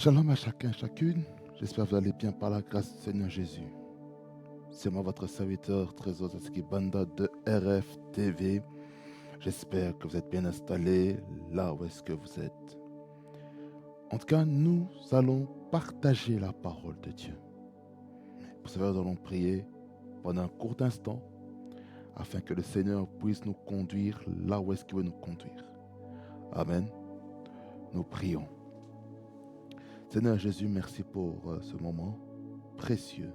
Shalom à chacun et chacune. J'espère que vous allez bien par la grâce du Seigneur Jésus. C'est moi votre serviteur Trésor Zatsuki Banda de RF TV. J'espère que vous êtes bien installés là où est-ce que vous êtes. En tout cas, nous allons partager la parole de Dieu. Pour ce faire, nous allons prier pendant un court instant afin que le Seigneur puisse nous conduire là où est-ce qu'il veut nous conduire. Amen. Nous prions. Seigneur Jésus, merci pour ce moment précieux.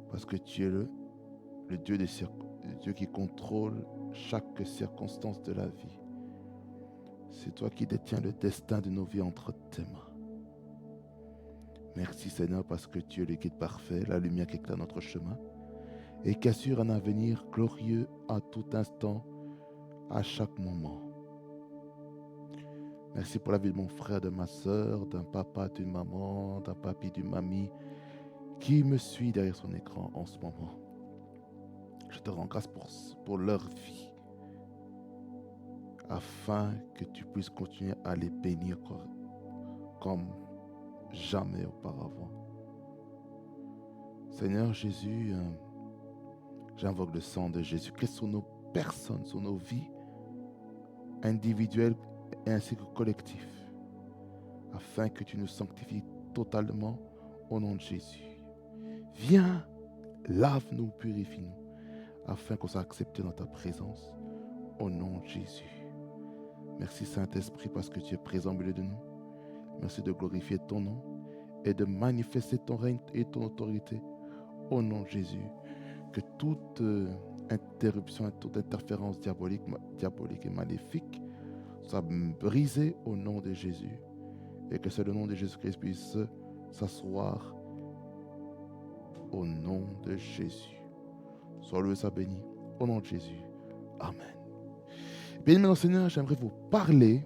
Parce que tu es le Dieu, le Dieu qui contrôle chaque circonstance de la vie. C'est toi qui détiens le destin de nos vies entre tes mains. Merci Seigneur parce que tu es le guide parfait, la lumière qui éclaire notre chemin et qui assure un avenir glorieux à tout instant, à chaque moment. Merci pour la vie de mon frère, de ma soeur, d'un papa, d'une maman, d'un papi, d'une mamie qui me suit derrière son écran en ce moment. Je te rends grâce pour leur vie, afin que tu puisses continuer à les bénir comme jamais auparavant. Seigneur Jésus, j'invoque le sang de Jésus-Christ sur nos personnes, sur nos vies individuelles ainsi que collectives, afin que tu nous sanctifies totalement au nom de Jésus. Viens, lave-nous, purifie-nous, afin qu'on soit accepté dans ta présence, au nom de Jésus. Merci Saint-Esprit parce que tu es présent au milieu de nous. Merci de glorifier ton nom et de manifester ton règne et ton autorité, au nom de Jésus. Que toute interruption, toute interférence diabolique et maléfique soit brisée au nom de Jésus. Et que seul le nom de Jésus-Christ puisse s'asseoir au nom de Jésus. Sois loué, sois béni, au nom de Jésus. Amen. Bien, maintenant, Seigneur, j'aimerais vous parler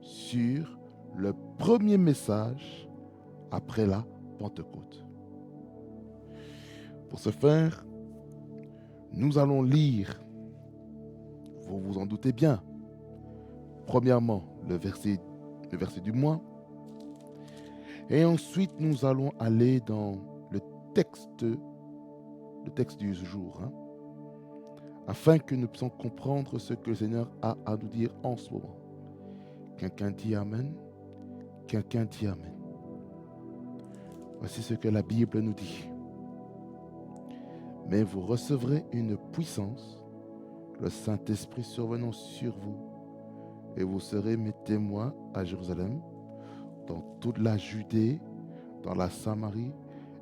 sur le premier message après la Pentecôte. Pour ce faire, nous allons lire, vous vous en doutez bien, premièrement le verset du mois, et ensuite nous allons aller dans le texte du jour, afin que nous puissions comprendre ce que le Seigneur a à nous dire en ce moment. Quelqu'un dit Amen. Quelqu'un dit Amen. Voici ce que la Bible nous dit. Mais vous recevrez une puissance, le Saint-Esprit survenant sur vous, et vous serez mes témoins à Jérusalem, dans toute la Judée, dans la Samarie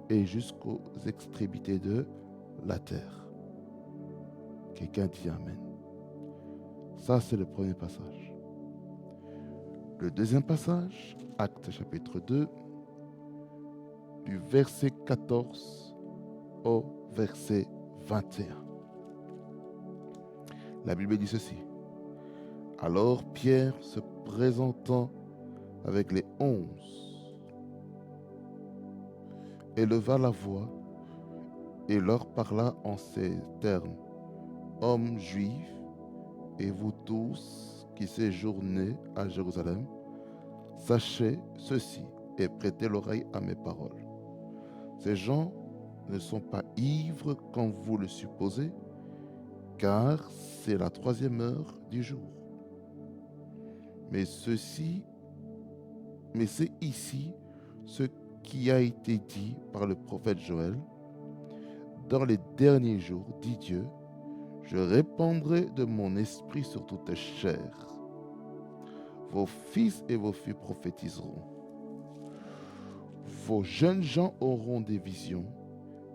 et jusqu'aux extrémités de la terre. Quelqu'un dit Amen. Ça, c'est le premier passage. Le deuxième passage, Actes chapitre 2, du verset 14 au verset 21. La Bible dit ceci. Alors Pierre, se présentant avec les 11, éleva la voix et leur parla en ces termes. Hommes juifs, et vous tous qui séjournez à Jérusalem, sachez ceci et prêtez l'oreille à mes paroles. Ces gens ne sont pas ivres comme vous le supposez, car c'est la 3e heure du jour. Mais c'est ici ce qui a été dit par le prophète Joël. Dans les derniers jours, dit Dieu, je répandrai de mon esprit sur toute chair. Vos fils et vos filles prophétiseront. Vos jeunes gens auront des visions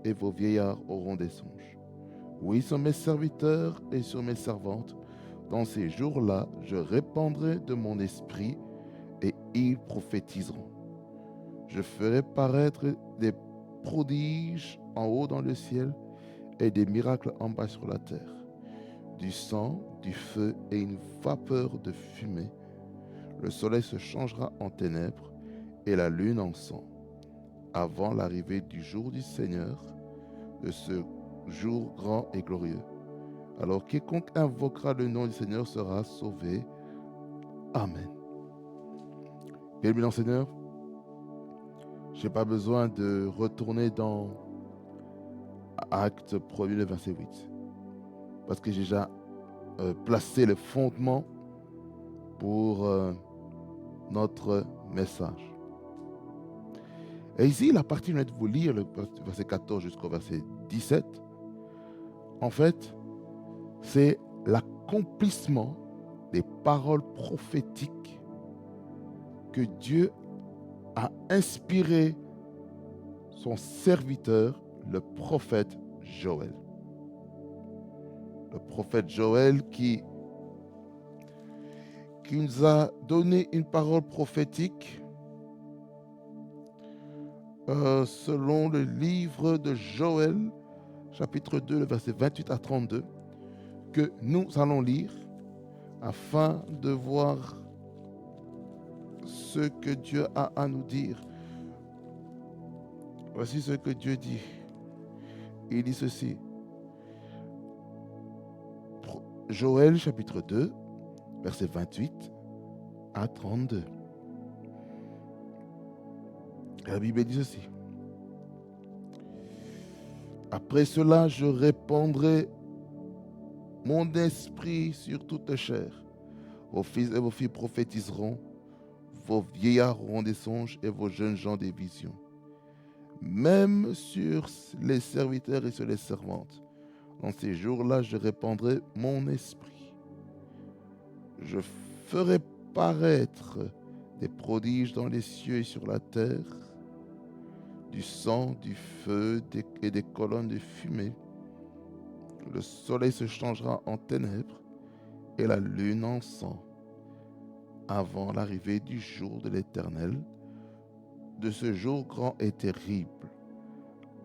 et vos vieillards auront des songes. Oui, sur mes serviteurs et sur mes servantes, dans ces jours-là, je répandrai de mon esprit et ils prophétiseront. Je ferai paraître des prodiges en haut dans le ciel et des miracles en bas sur la terre. Du sang, du feu et une vapeur de fumée. Le soleil se changera en ténèbres et la lune en sang, avant l'arrivée du jour du Seigneur, de ce jour grand et glorieux. Alors quiconque invoquera le nom du Seigneur sera sauvé. Amen. Bien-aimé Seigneur, je n'ai pas besoin de retourner dans Acte 1er, le verset 8. Parce que j'ai déjà placé le fondement pour notre message. Et ici, la partie, je vais vous lire le verset 14 jusqu'au verset 17. En fait, c'est l'accomplissement des paroles prophétiques que Dieu a inspiré son serviteur, le prophète Joël. Le prophète Joël qui nous a donné une parole prophétique selon le livre de Joël, chapitre 2, le verset 28 à 32, que nous allons lire afin de voir ce que Dieu a à nous dire. Voici ce que Dieu dit. Il dit ceci. Joël chapitre 2, verset 28 à 32. La Bible dit ceci. Après cela, je répandrai mon esprit sur toute chair. Vos fils et vos filles prophétiseront, vos vieillards auront des songes et vos jeunes gens des visions. Même sur les serviteurs et sur les servantes. Dans ces jours-là, je répandrai mon esprit. Je ferai paraître des prodiges dans les cieux et sur la terre, du sang, du feu et des colonnes de fumée. Le soleil se changera en ténèbres et la lune en sang, avant l'arrivée du jour de l'Éternel, de ce jour grand et terrible.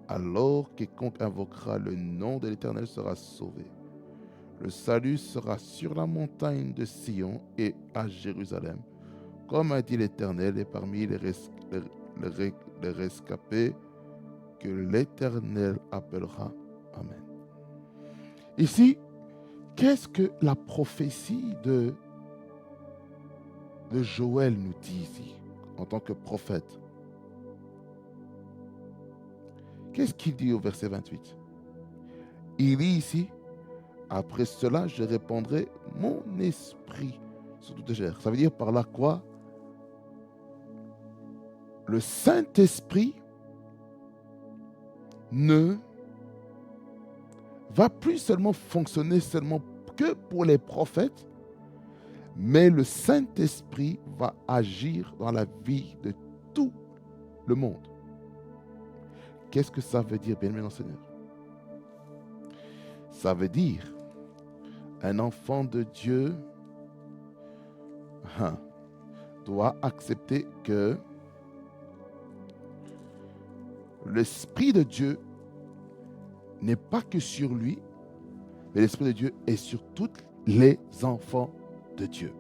Alors quiconque invoquera le nom de l'Éternel sera sauvé. Le salut sera sur la montagne de Sion et à Jérusalem, comme a dit l'Éternel, et parmi les rescapés que l'Éternel appellera. Amen. Ici, qu'est-ce que la prophétie de Joël nous dit ici, en tant que prophète? Qu'est-ce qu'il dit au verset 28? Il dit ici, après cela, je répandrai mon esprit sur toute chair. Ça veut dire par là quoi? Le Saint-Esprit ne va plus seulement fonctionner seulement que pour les prophètes, mais le Saint-Esprit va agir dans la vie de tout le monde. Qu'est-ce que ça veut dire, bien-aimé Seigneur? Ça veut dire un enfant de Dieu doit accepter que l'Esprit de Dieu n'est pas que sur lui, mais l'Esprit de Dieu est sur tous les enfants de Dieu.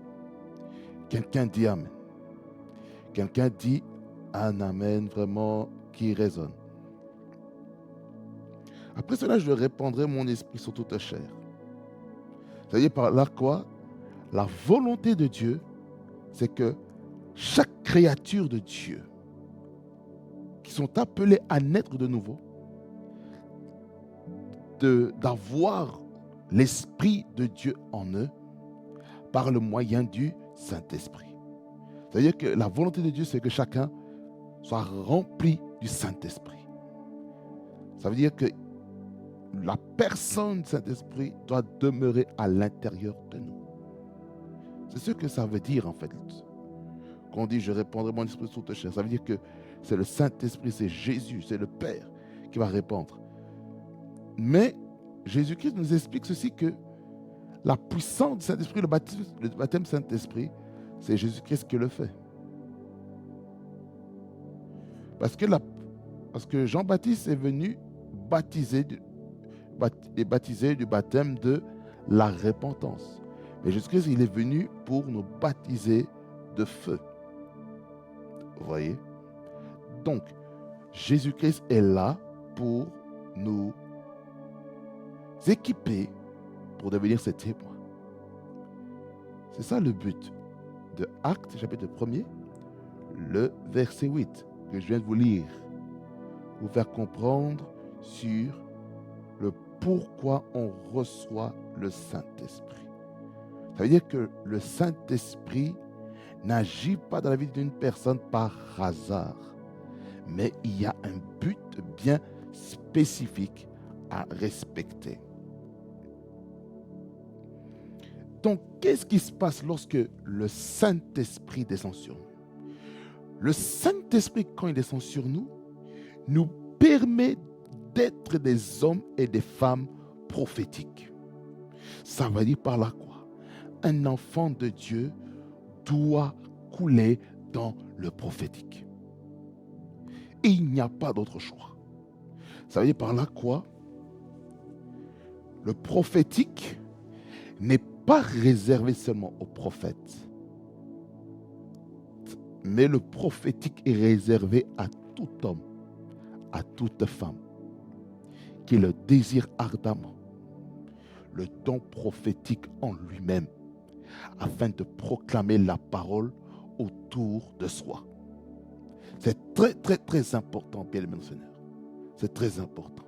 Quelqu'un dit Amen. Quelqu'un dit un Amen vraiment qui résonne. Après cela, je répandrai mon esprit sur toute chair. C'est-à-dire par là quoi? La volonté de Dieu, c'est que chaque créature de Dieu qui sont appelés à naître de nouveau, d'avoir l'Esprit de Dieu en eux par le moyen du Saint-Esprit. C'est-à-dire que la volonté de Dieu, c'est que chacun soit rempli du Saint-Esprit. Ça veut dire que la personne du Saint-Esprit doit demeurer à l'intérieur de nous. C'est ce que ça veut dire en fait. Quand on dit « je répandrai mon esprit sur toute chair », ça veut dire que c'est le Saint-Esprit, c'est Jésus, c'est le Père qui va répandre. Mais Jésus-Christ nous explique ceci, que la puissance du Saint-Esprit, le baptême Saint-Esprit, c'est Jésus-Christ qui le fait. Parce que Jean-Baptiste est venu baptiser du baptême de la repentance. Mais Jésus-Christ, il est venu pour nous baptiser de feu. Vous voyez? Donc, Jésus-Christ est là pour nous équiper pour devenir ses témoins. C'est ça le but de Actes, chapitre 1er, le verset 8 que je viens de vous lire, pour vous faire comprendre sur le pourquoi on reçoit le Saint-Esprit. Ça veut dire que le Saint-Esprit n'agit pas dans la vie d'une personne par hasard, mais il y a un but bien spécifique à respecter. Donc, qu'est-ce qui se passe lorsque le Saint-Esprit descend sur nous? Le Saint-Esprit, quand il descend sur nous, nous permet d'être des hommes et des femmes prophétiques. Ça veut dire par là quoi? Un enfant de Dieu doit couler dans le prophétique. Et il n'y a pas d'autre choix. Ça veut dire par là quoi? Le prophétique n'est pas réservé seulement aux prophètes, mais le prophétique est réservé à tout homme, à toute femme qui le désire ardemment, le don prophétique en lui-même, afin de proclamer la parole autour de soi. C'est très, très, très important, bien-aimés dans le Seigneur. C'est très important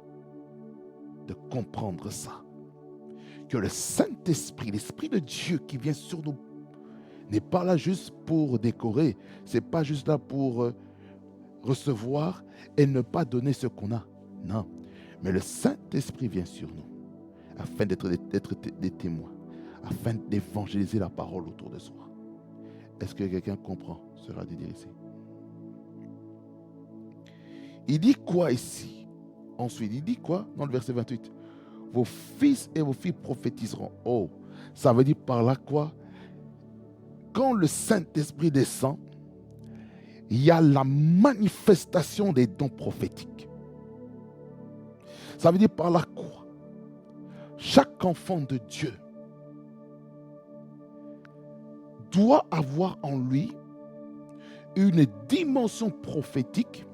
de comprendre ça. Que le Saint-Esprit, l'Esprit de Dieu qui vient sur nous, n'est pas là juste pour décorer. Ce n'est pas juste là pour recevoir et ne pas donner ce qu'on a. Non. Mais le Saint-Esprit vient sur nous afin d'être des témoins, afin d'évangéliser la parole autour de soi. Est-ce que quelqu'un comprend ce que je dis ici? Il dit quoi ici? Ensuite, il dit quoi dans le verset 28? Vos fils et vos filles prophétiseront. Oh, ça veut dire par là quoi? Quand le Saint-Esprit descend, il y a la manifestation des dons prophétiques. Ça veut dire par là quoi? Chaque enfant de Dieu doit avoir en lui une dimension prophétique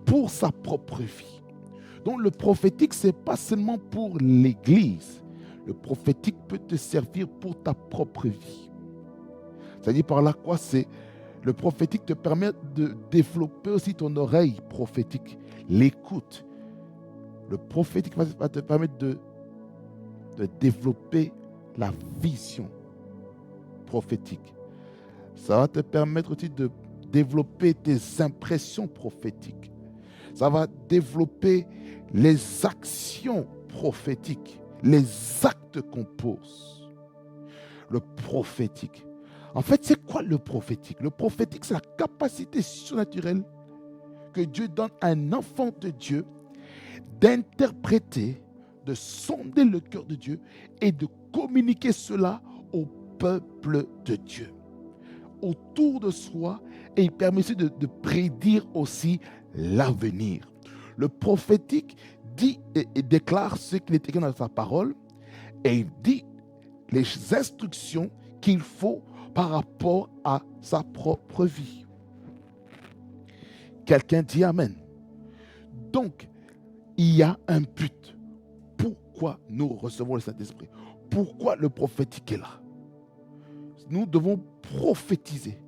pour sa propre vie. Donc le prophétique, ce n'est pas seulement pour l'Église. Le prophétique peut te servir pour ta propre vie. C'est-à-dire par là quoi? Le prophétique te permet de développer aussi ton oreille prophétique, l'écoute. Le prophétique va te permettre de développer la vision prophétique. Ça va te permettre aussi de développer tes impressions prophétiques. Ça va développer les actions prophétiques, les actes qu'on pose. Le prophétique. En fait, c'est quoi le prophétique? Le prophétique, c'est la capacité surnaturelle que Dieu donne à un enfant de Dieu d'interpréter, de sonder le cœur de Dieu et de communiquer cela au peuple de Dieu, autour de soi, et il permet aussi de prédire aussi l'avenir. Le prophétique dit et déclare ce qu'il est écrit dans sa parole, et il dit les instructions qu'il faut par rapport à sa propre vie. Quelqu'un dit Amen. Donc, il y a un but. Pourquoi nous recevons le Saint-Esprit? Pourquoi le prophétique est là? Nous devons prophétiser.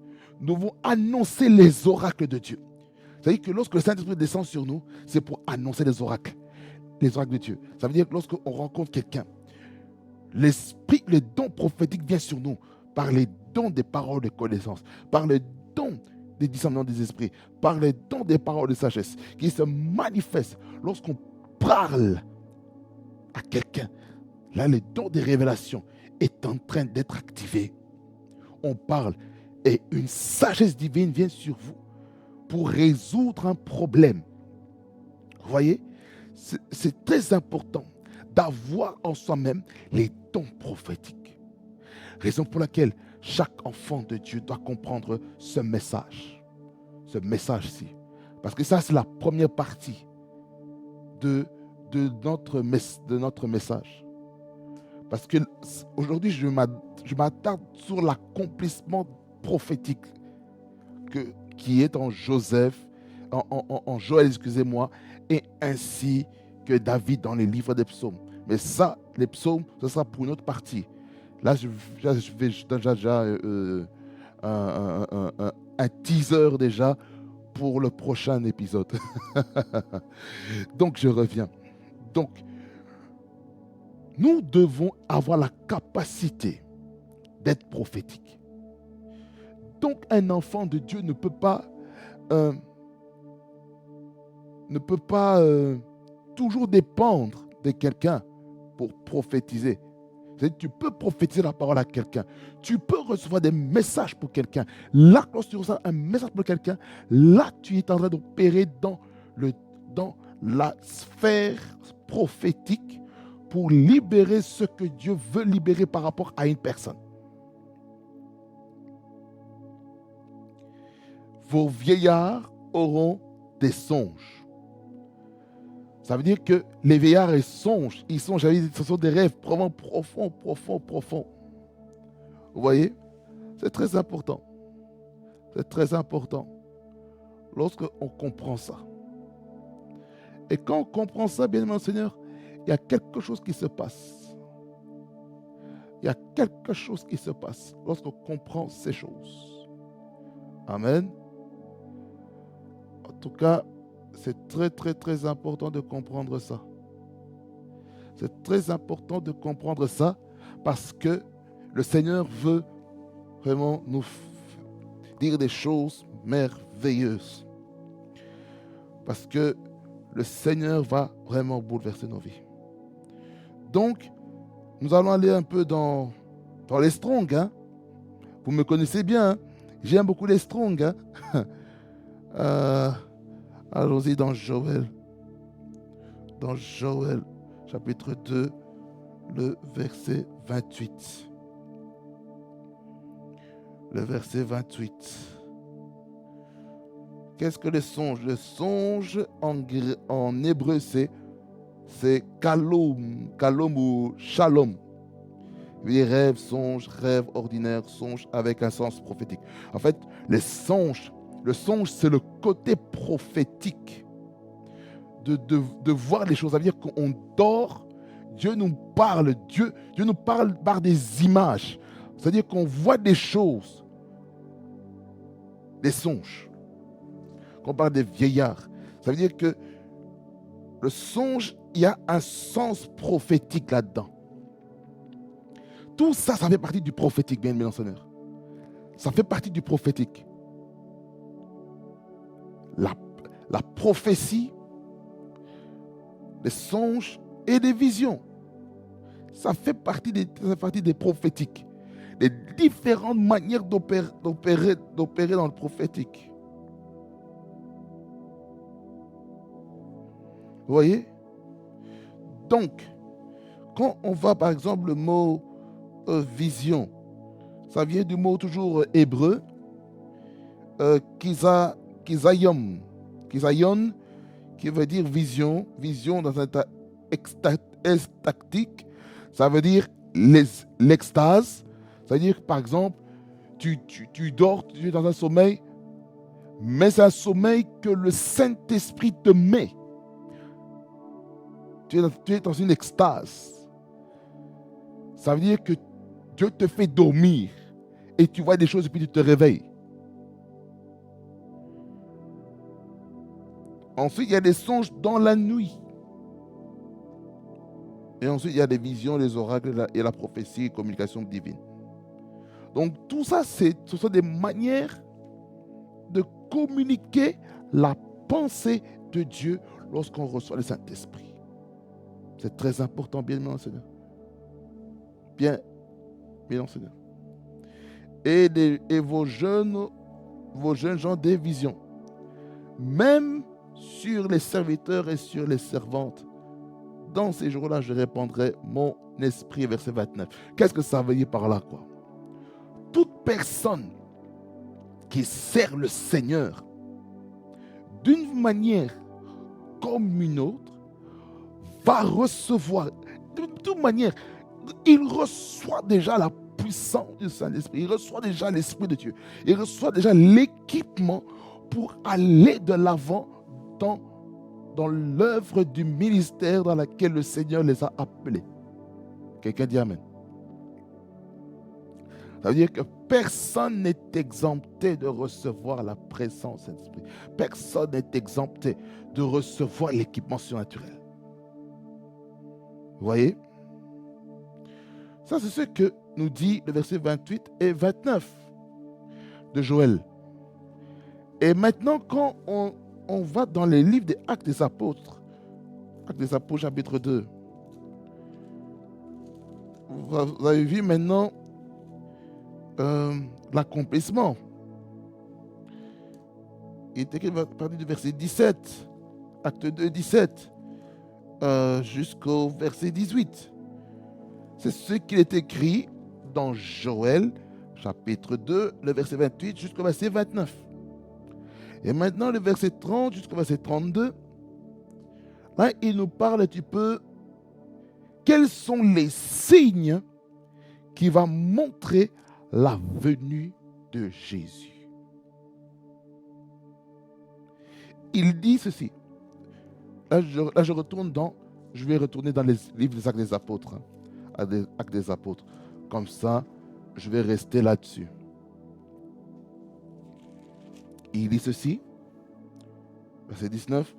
Nous devons annoncer les oracles de Dieu. C'est-à-dire que lorsque le Saint-Esprit descend sur nous, c'est pour annoncer les oracles de Dieu. Ça veut dire que lorsqu'on rencontre quelqu'un, l'esprit, le don prophétique vient sur nous par les dons des paroles de connaissance, par le don des discernements des esprits, par les dons des paroles de sagesse, qui se manifestent lorsqu'on parle à quelqu'un. Là, le don des révélations est en train d'être activé. On parle et une sagesse divine vient sur vous pour résoudre un problème. Vous voyez, c'est très important d'avoir en soi-même les dons prophétiques. Raison pour laquelle chaque enfant de Dieu doit comprendre ce message-ci. Parce que ça, c'est la première partie de notre message. Parce que aujourd'hui, je m'attarde sur l'accomplissement prophétique qui est en Joseph, en Joël, excusez-moi, et ainsi que David dans les livres des psaumes. Mais ça, les psaumes, ce sera pour une autre partie. Là, je vais déjà un teaser déjà pour le prochain épisode. Donc, je reviens. Donc, nous devons avoir la capacité d'être prophétique. Donc, un enfant de Dieu ne peut pas toujours dépendre de quelqu'un pour prophétiser. C'est-à-dire, tu peux prophétiser la parole à quelqu'un. Tu peux recevoir des messages pour quelqu'un. Là, lorsque tu reçois un message pour quelqu'un, là, tu es en train d'opérer dans la sphère prophétique pour libérer ce que Dieu veut libérer par rapport à une personne. Vos vieillards auront des songes. Ça veut dire que les vieillards, ils songent, ce sont des rêves vraiment profonds. Vous voyez? C'est très important. C'est très important lorsqu'on comprend ça. Et quand on comprend ça, bien aimé Seigneur, il y a quelque chose qui se passe. Il y a quelque chose qui se passe lorsqu'on comprend ces choses. Amen. En tout cas, c'est très important de comprendre ça. C'est très important de comprendre ça parce que le Seigneur veut vraiment nous dire des choses merveilleuses. Parce que le Seigneur va vraiment bouleverser nos vies. Donc, nous allons aller un peu dans les Strong. Hein. Vous me connaissez bien. Hein. J'aime beaucoup les Strong. Hein. Allons-y dans Joël. Dans Joël, chapitre 2, le verset 28. Le verset 28. Qu'est-ce que le songe? Le songe en hébreu, c'est kalom ou shalom. Les rêves, songes, rêves ordinaires, songes avec un sens prophétique. En fait, le songe, c'est le côté prophétique de voir les choses. Ça veut dire qu'on dort, Dieu nous parle, Dieu nous parle par des images. C'est-à-dire qu'on voit des choses, des songes. Quand on parle des vieillards, ça veut dire que le songe, il y a un sens prophétique là-dedans. Tout ça, ça fait partie du prophétique, bien aimé Seigneur. Ça fait partie du prophétique. La prophétie, les songes et les visions. Ça fait partie des prophétiques. Les différentes manières d'opérer dans le prophétique. Vous voyez? Donc, quand on va par exemple le mot vision, ça vient du mot toujours hébreu, kisayon, qui veut dire vision dans un état extatique, ça veut dire l'extase, c'est-à-dire que par exemple, tu dors, tu es dans un sommeil, mais c'est un sommeil que le Saint-Esprit te met. Tu es dans une extase. Ça veut dire que Dieu te fait dormir et tu vois des choses et puis tu te réveilles. Ensuite, il y a des songes dans la nuit. Et ensuite, il y a des visions, les oracles et la prophétie et communication divine. Donc, tout ça, ce sont des manières de communiquer la pensée de Dieu lorsqu'on reçoit le Saint-Esprit. C'est très important, bien enseigné. Bien enseigné. Et vos jeunes gens des visions. Même sur les serviteurs et sur les servantes. Dans ces jours-là, je répandrai mon esprit, verset 29. Qu'est-ce que ça veut dire par là, quoi? Toute personne qui sert le Seigneur d'une manière comme une autre va recevoir, de toute manière, il reçoit déjà la puissance du Saint-Esprit, il reçoit déjà l'Esprit de Dieu, il reçoit déjà l'équipement pour aller de l'avant dans l'œuvre du ministère dans laquelle le Seigneur les a appelés. Quelqu'un dit Amen. Ça veut dire que personne n'est exempté de recevoir la présence de l'Esprit. Personne n'est exempté de recevoir l'équipement surnaturel. Vous voyez? Ça, c'est ce que nous dit le verset 28 et 29 de Joël. Et maintenant, quand on va dans les livres des Actes des Apôtres chapitre 2, vous avez vu maintenant l'accomplissement. Il est écrit à partir du verset 17, acte 2, 17, jusqu'au verset 18. C'est ce qui est écrit dans Joël, chapitre 2, le verset 28 jusqu'au verset 29. Et maintenant, le verset 30 jusqu'au verset 32, là, il nous parle un petit peu quels sont les signes qui vont montrer la venue de Jésus. Il dit ceci. Là, je vais retourner dans les livres des Actes des Apôtres. Actes des Apôtres. Comme ça, je vais rester là-dessus. Il dit ceci, verset 19,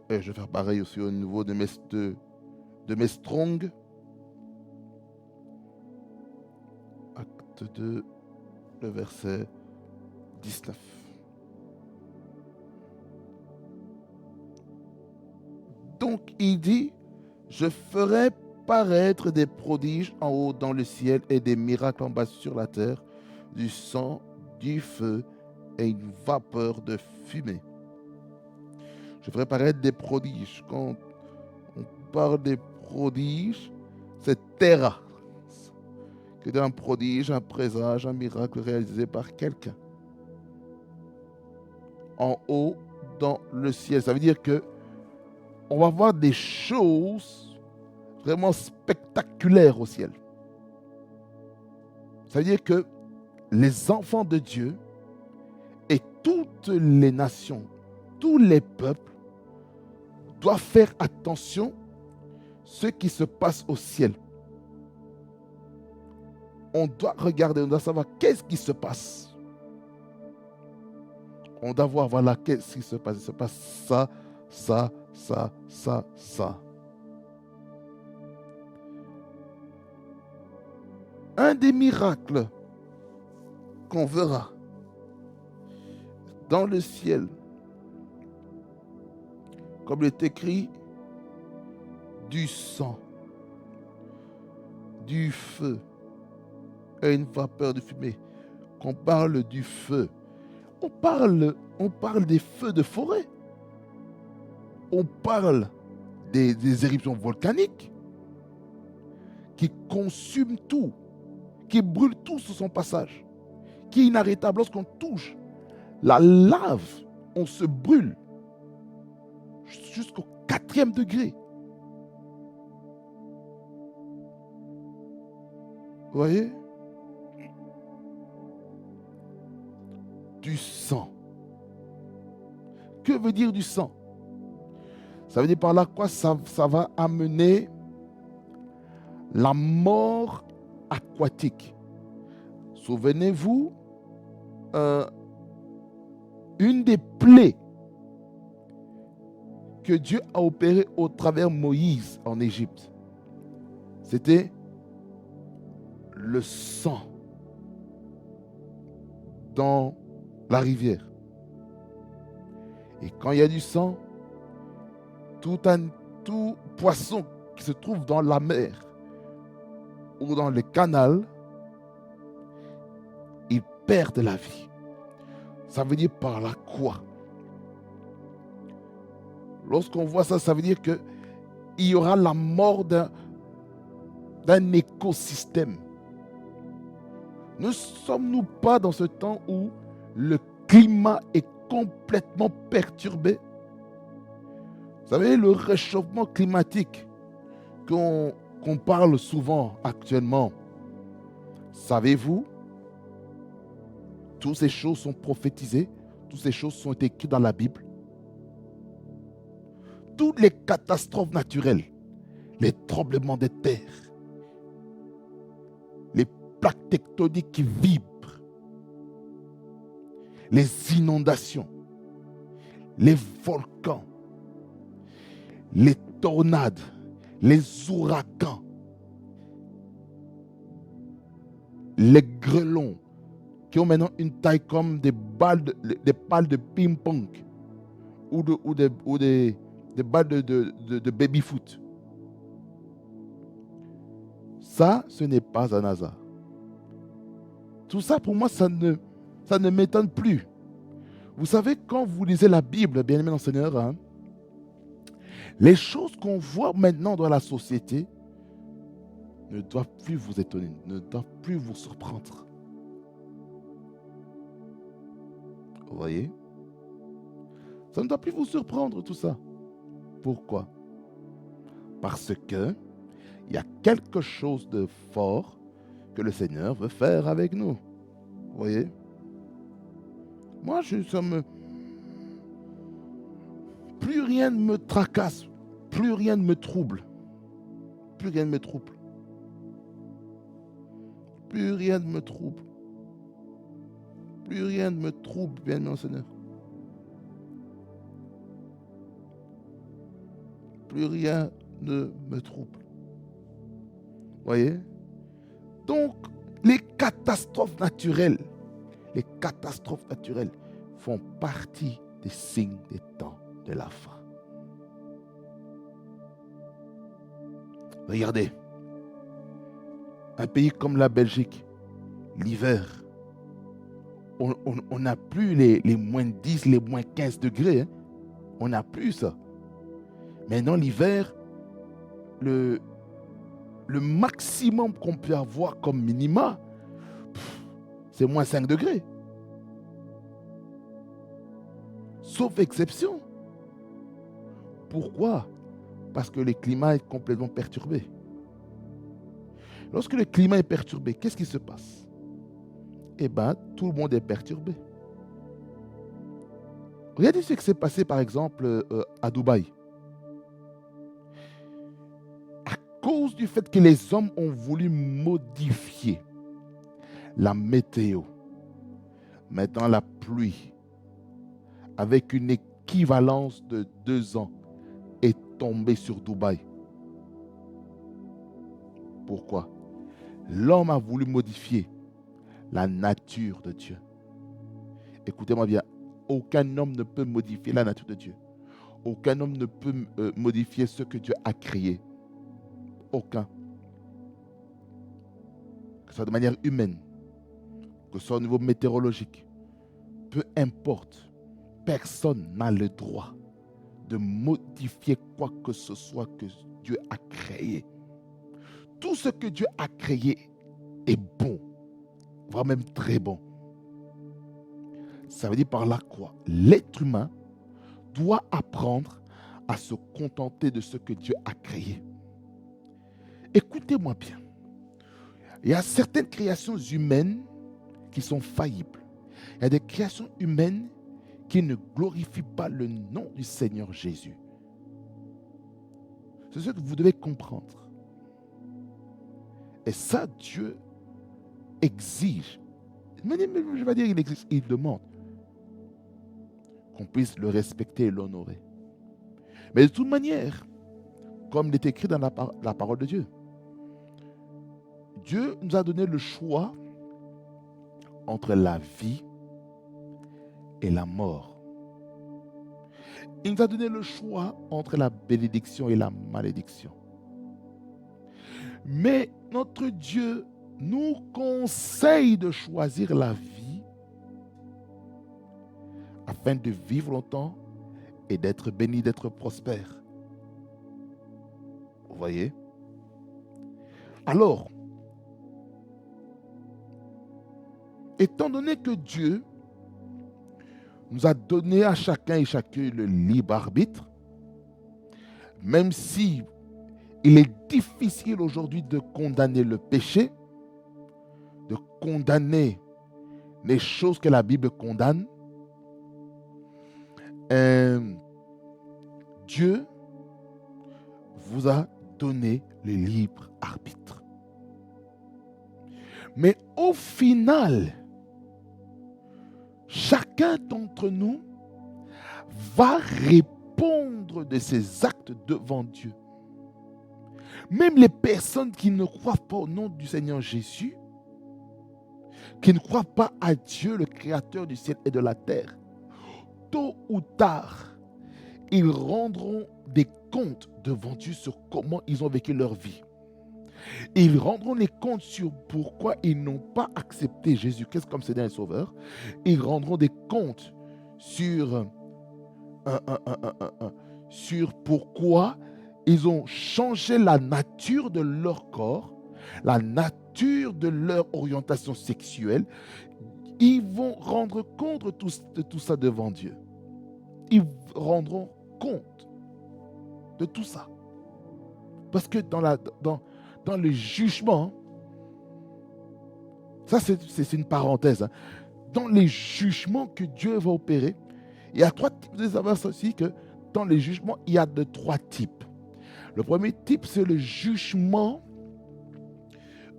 et je vais faire pareil aussi au niveau de mes Strong. Acte 2, le verset 19. Donc il dit, je ferai paraître des prodiges en haut dans le ciel et des miracles en bas sur la terre, du sang, du feu et une vapeur de fumée. Je ferai paraître des prodiges. Quand on parle des prodiges, c'est terra. Que d'un prodige, un présage, un miracle réalisé par quelqu'un. En haut dans le ciel. Ça veut dire que on va voir des choses vraiment spectaculaires au ciel. Ça veut dire que les enfants de Dieu et toutes les nations, tous les peuples doivent faire attention à ce qui se passe au ciel. On doit regarder, on doit savoir qu'est-ce qui se passe. On doit voir, voilà, qu'est-ce qui se passe. Il se passe ça, ça, ça, ça, ça. Un des miracles qu'on verra dans le ciel, comme il est écrit, du sang, du feu et une vapeur de fumée. Qu'on parle du feu, on parle des feux de forêt. On parle des éruptions volcaniques qui consument tout, qui brûlent tout sur son passage, qui est inarrêtable lorsqu'on touche la lave, on se brûle jusqu'au 4e degré. Vous voyez? Du sang. Que veut dire du sang? Ça veut dire par là quoi? Ça va amener la mort aquatique. Souvenez-vous, une des plaies que Dieu a opérées au travers Moïse en Égypte, c'était le sang dans la rivière. Et quand il y a du sang, tout poisson qui se trouve dans la mer ou dans le canal, il perd de la vie. Ça veut dire par là quoi? Lorsqu'on voit ça, ça veut dire qu'il y aura la mort d'un écosystème. Ne sommes-nous pas dans ce temps où le climat est complètement perturbé? Vous savez, le réchauffement climatique qu'on parle souvent actuellement, savez-vous, toutes ces choses sont prophétisées, toutes ces choses sont écrites dans la Bible. Toutes les catastrophes naturelles, les tremblements de terre, les plaques tectoniques qui vibrent, les inondations, les volcans, les tornades, les ouragans, les grêlons qui ont maintenant une taille comme des balles de ping-pong ou des balles de baby-foot. Ça, ce n'est pas un hasard. Tout ça, pour moi, ça ne m'étonne plus. Vous savez, quand vous lisez la Bible, bien-aimé dans le Seigneur, hein, les choses qu'on voit maintenant dans la société ne doivent plus vous étonner, ne doivent plus vous surprendre. Vous voyez? Ça ne doit plus vous surprendre tout ça. Pourquoi? Parce que il y a quelque chose de fort que le Seigneur veut faire avec nous. Vous voyez? Moi, plus rien ne me tracasse, plus rien ne me trouble. Plus rien ne me trouble. Plus rien ne me trouble. Plus rien ne me trouble, bien mon Seigneur. Plus rien ne me trouble. Voyez? Donc, les catastrophes naturelles font partie des signes des temps de la fin. Regardez, un pays comme la Belgique, l'hiver, on n'a plus les moins 10, les moins 15 degrés. Hein. On n'a plus ça. Maintenant, l'hiver, le maximum qu'on peut avoir comme minima, c'est moins 5 degrés. Sauf exception. Pourquoi? Parce que le climat est complètement perturbé. Lorsque le climat est perturbé, qu'est-ce qui se passe? Eh bien, tout le monde est perturbé. Regardez ce qui s'est passé, par exemple, à Dubaï. À cause du fait que les hommes ont voulu modifier la météo, maintenant la pluie, avec une équivalence de 2 ans, est tombée sur Dubaï. Pourquoi? L'homme a voulu modifier la nature de Dieu. Écoutez-moi bien, aucun homme ne peut modifier la nature de Dieu. Aucun homme ne peut modifier ce que Dieu a créé. Aucun. Que ce soit de manière humaine, que ce soit au niveau météorologique, peu importe, personne n'a le droit de modifier quoi que ce soit que Dieu a créé. Tout ce que Dieu a créé est bon, voire même très bon. Ça veut dire par là quoi? L'être humain doit apprendre à se contenter de ce que Dieu a créé. Écoutez-moi bien. Il y a certaines créations humaines qui sont faillibles. Il y a des créations humaines qui ne glorifient pas le nom du Seigneur Jésus. C'est ce que vous devez comprendre. Et ça, Dieu exige. Je vais dire qu'il exige, il demande qu'on puisse le respecter et l'honorer. Mais de toute manière, comme il est écrit dans la parole de Dieu, Dieu nous a donné le choix entre la vie et la mort. Il nous a donné le choix entre la bénédiction et la malédiction. Mais notre Dieu nous conseille de choisir la vie afin de vivre longtemps et d'être béni, d'être prospère. Vous voyez? Alors, étant donné que Dieu nous a donné à chacun et chacune le libre arbitre, même si il est difficile aujourd'hui de condamner le péché, de condamner les choses que la Bible condamne, Dieu vous a donné le libre arbitre. Mais au final, chacun d'entre nous va répondre de ses actes devant Dieu. Même les personnes qui ne croient pas au nom du Seigneur Jésus, qui ne croient pas à Dieu, le Créateur du ciel et de la terre, tôt ou tard, ils rendront des comptes devant Dieu sur comment ils ont vécu leur vie. Ils rendront les comptes sur pourquoi ils n'ont pas accepté Jésus-Christ comme Seigneur et Sauveur. Ils rendront des comptes sur, sur pourquoi ils ont changé la nature de leur corps, la nature de leur orientation sexuelle. Ils vont rendre compte de tout ça devant Dieu. Ils rendront compte de tout ça. Parce que dans le jugement, ça c'est une parenthèse, hein. Dans les jugements que Dieu va opérer, il y a trois types. Vous savez aussi que dans les jugements, il y a de trois types. Le premier type, c'est le jugement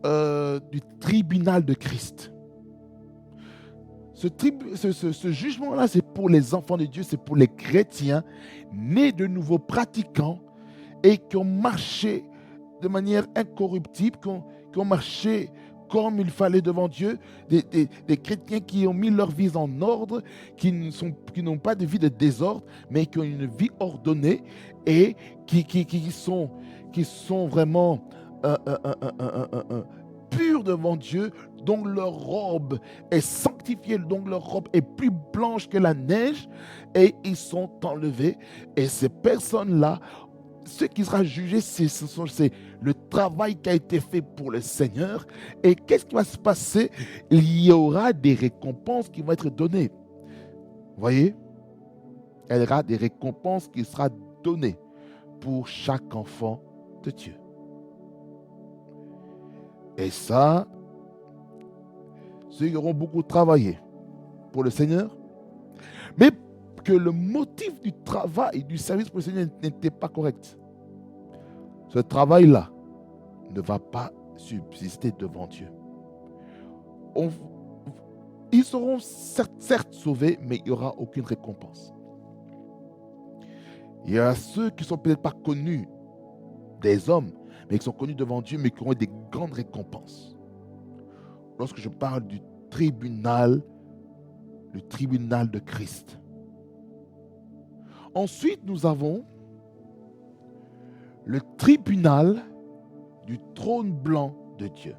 du tribunal de Christ. Ce jugement-là, c'est pour les enfants de Dieu, c'est pour les chrétiens nés de nouveau pratiquants et qui ont marché de manière incorruptible, qui ont marché comme il fallait devant Dieu, des chrétiens qui ont mis leur vie en ordre, qui n'ont pas de vie de désordre, mais qui ont une vie ordonnée et qui sont vraiment purs devant Dieu, dont leur robe est sanctifiée, dont leur robe est plus blanche que la neige, et ils sont enlevés. Et ces personnes-là, ce qui sera jugé, c'est le travail qui a été fait pour le Seigneur. Et qu'est-ce qui va se passer? Il y aura des récompenses qui vont être données. Vous voyez? Il y aura des récompenses qui seront données pour chaque enfant de Dieu. Et ça, ceux qui auront beaucoup travaillé pour le Seigneur, mais que le motif du travail et du service pour le Seigneur n'était pas correct. Ce travail-là ne va pas subsister devant Dieu. Ils seront certes sauvés, mais il n'y aura aucune récompense. Il y a ceux qui ne sont peut-être pas connus des hommes, mais qui sont connus devant Dieu, mais qui auront des grandes récompenses. Lorsque je parle du tribunal, le tribunal de Christ. Ensuite, nous avons le tribunal du trône blanc de Dieu.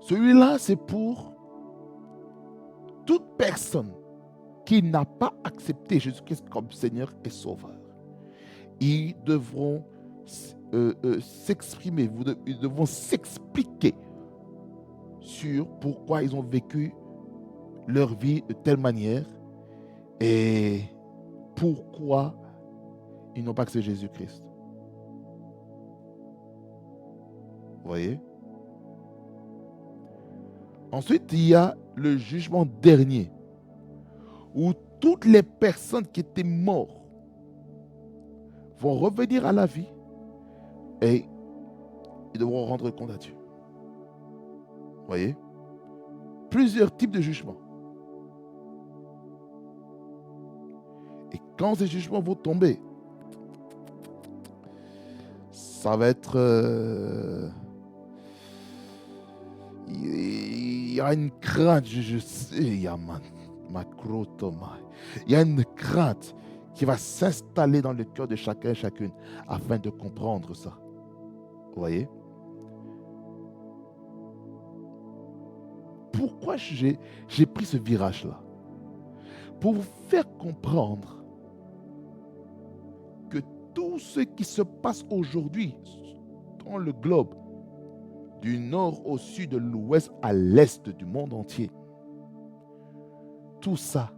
Celui-là, c'est pour toute personne qui n'a pas accepté Jésus-Christ comme Seigneur et Sauveur. Ils devront s'exprimer, ils devront s'expliquer sur pourquoi ils ont vécu leur vie de telle manière et pourquoi ils n'ont pas accepté Jésus-Christ. Vous voyez? Ensuite, il y a le jugement dernier, où toutes les personnes qui étaient mortes vont revenir à la vie et ils devront rendre compte à Dieu. Vous voyez? Plusieurs types de jugements. Et quand ces jugements vont tomber, ça va être... il y a une crainte, je sais, il y a une crainte qui va s'installer dans le cœur de chacun et chacune afin de comprendre ça. Vous voyez? Pourquoi j'ai pris ce virage-là? Pour vous faire comprendre que tout ce qui se passe aujourd'hui dans le globe, du nord au sud, de l'ouest à l'est du monde entier, tout ça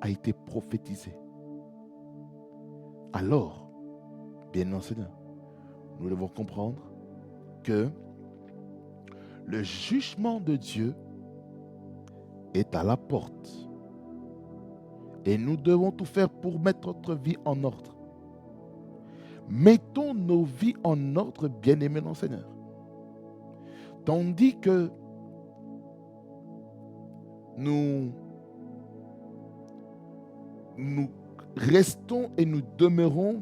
a été prophétisé. Alors, bien entendu, nous devons comprendre que le jugement de Dieu est à la porte. Et nous devons tout faire pour mettre notre vie en ordre. Mettons nos vies en ordre, bien-aimés dans le Seigneur. Tandis que nous restons et nous demeurons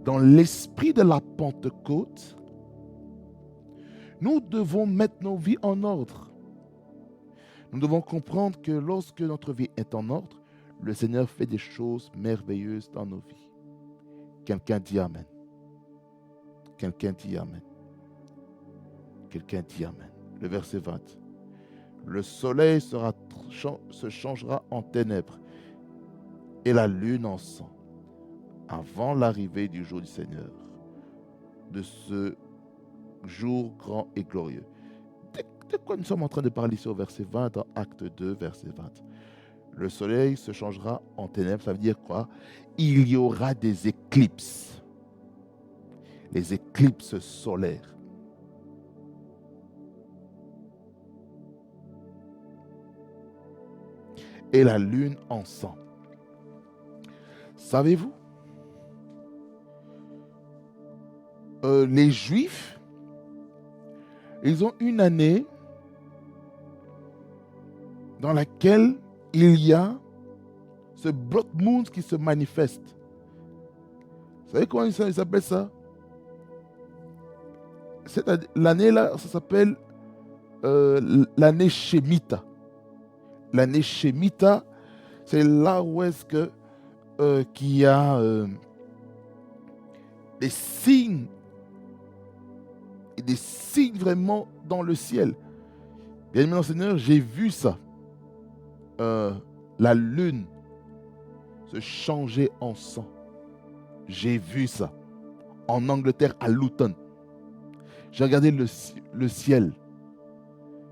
dans l'esprit de la Pentecôte, nous devons mettre nos vies en ordre. Nous devons comprendre que lorsque notre vie est en ordre, le Seigneur fait des choses merveilleuses dans nos vies. Quelqu'un dit Amen. Quelqu'un dit Amen. Quelqu'un dit Amen. Le verset 20. Le soleil se changera en ténèbres et la lune en sang avant l'arrivée du jour du Seigneur, de ce jour grand et glorieux. De quoi nous sommes en train de parler ici au verset 20, dans Acte 2, verset 20. Le soleil se changera en ténèbres, ça veut dire quoi? Il y aura des éclipses. Les éclipses solaires. Et la lune en sang. Savez-vous, les Juifs, ils ont une année dans laquelle il y a ce blood moon qui se manifeste. Vous savez comment il s'appelle ça? L'année-là, ça s'appelle l'année Shemitah. L'année Shemitah, c'est là où est-ce que qu'il y a des signes vraiment dans le ciel. Bien aimé Seigneur, j'ai vu ça. La lune se changer en sang. J'ai vu ça. En Angleterre, à Luton. J'ai regardé le ciel.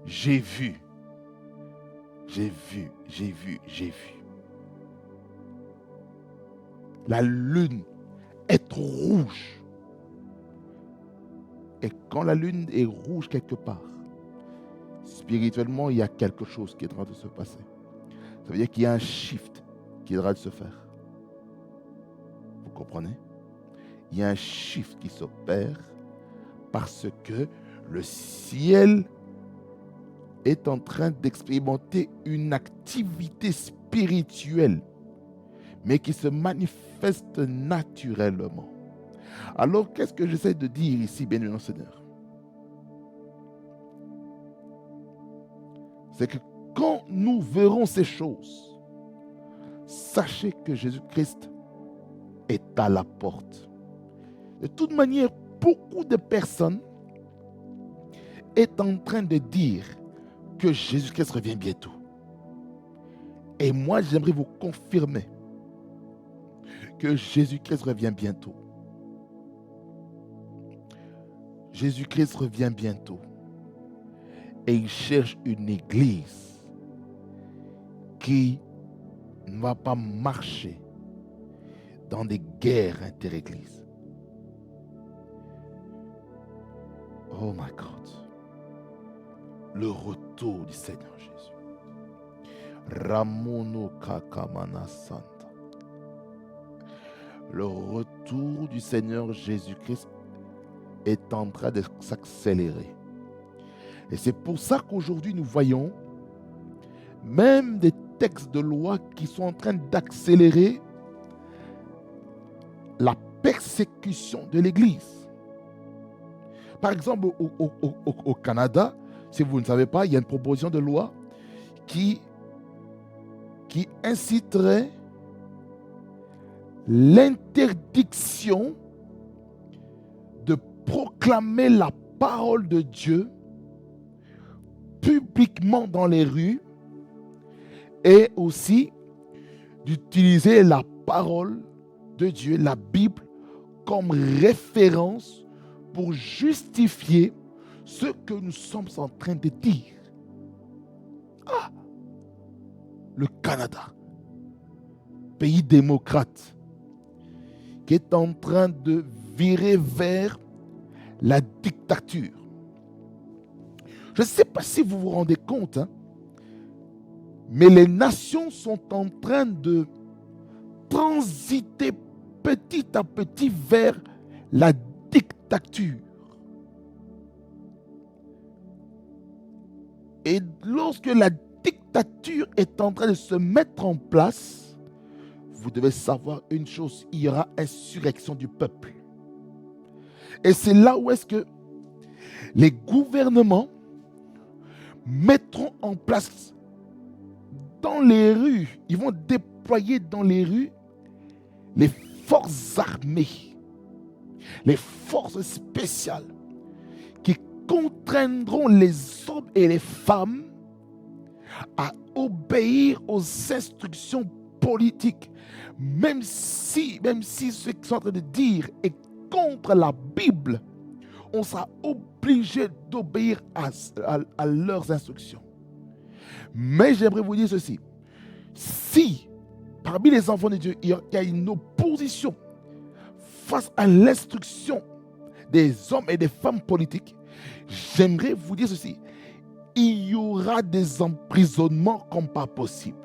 J'ai vu. La lune est rouge. Et quand la lune est rouge quelque part, spirituellement, il y a quelque chose qui est en train de se passer. Ça veut dire qu'il y a un shift qui est en train de se faire. Vous comprenez? Il y a un shift qui s'opère parce que le ciel est en train d'expérimenter une activité spirituelle, mais qui se manifeste naturellement. Alors, qu'est-ce que j'essaie de dire ici, bien-aimé Seigneur? C'est que quand nous verrons ces choses, sachez que Jésus-Christ est à la porte. De toute manière, beaucoup de personnes sont en train de dire que Jésus-Christ revient bientôt. Et moi, j'aimerais vous confirmer que Jésus-Christ revient bientôt. Jésus-Christ revient bientôt. Et il cherche une église qui ne va pas marcher dans des guerres inter-églises. Oh my God. Le retour du Seigneur Jésus. Ramono Kakamana Santa. Le retour du Seigneur Jésus-Christ est en train de s'accélérer. Et c'est pour ça qu'aujourd'hui nous voyons même des textes de loi qui sont en train d'accélérer la persécution de l'Église. Par exemple, au Canada, si vous ne savez pas, il y a une proposition de loi qui inciterait l'interdiction de proclamer la parole de Dieu publiquement dans les rues et aussi d'utiliser la parole de Dieu, la Bible, comme référence pour justifier ce que nous sommes en train de dire. Ah, le Canada, pays démocrate, qui est en train de virer vers la dictature. Je ne sais pas si vous vous rendez compte, mais les nations sont en train de transiter petit à petit vers la dictature. Et lorsque la dictature est en train de se mettre en place, vous devez savoir une chose, il y aura insurrection du peuple. Et c'est là où est-ce que les gouvernements mettront en place dans les rues, ils vont déployer dans les rues les forces armées, les forces spéciales qui contraindront les hommes et les femmes à obéir aux instructions politiques, même si ce qu'ils sont en train de dire est contre la Bible, on sera obligé d'obéir à leurs instructions. Mais j'aimerais vous dire ceci, si parmi les enfants de Dieu, il y a une opposition face à l'instruction des hommes et des femmes politiques, j'aimerais vous dire ceci, il y aura des emprisonnements comme pas possible.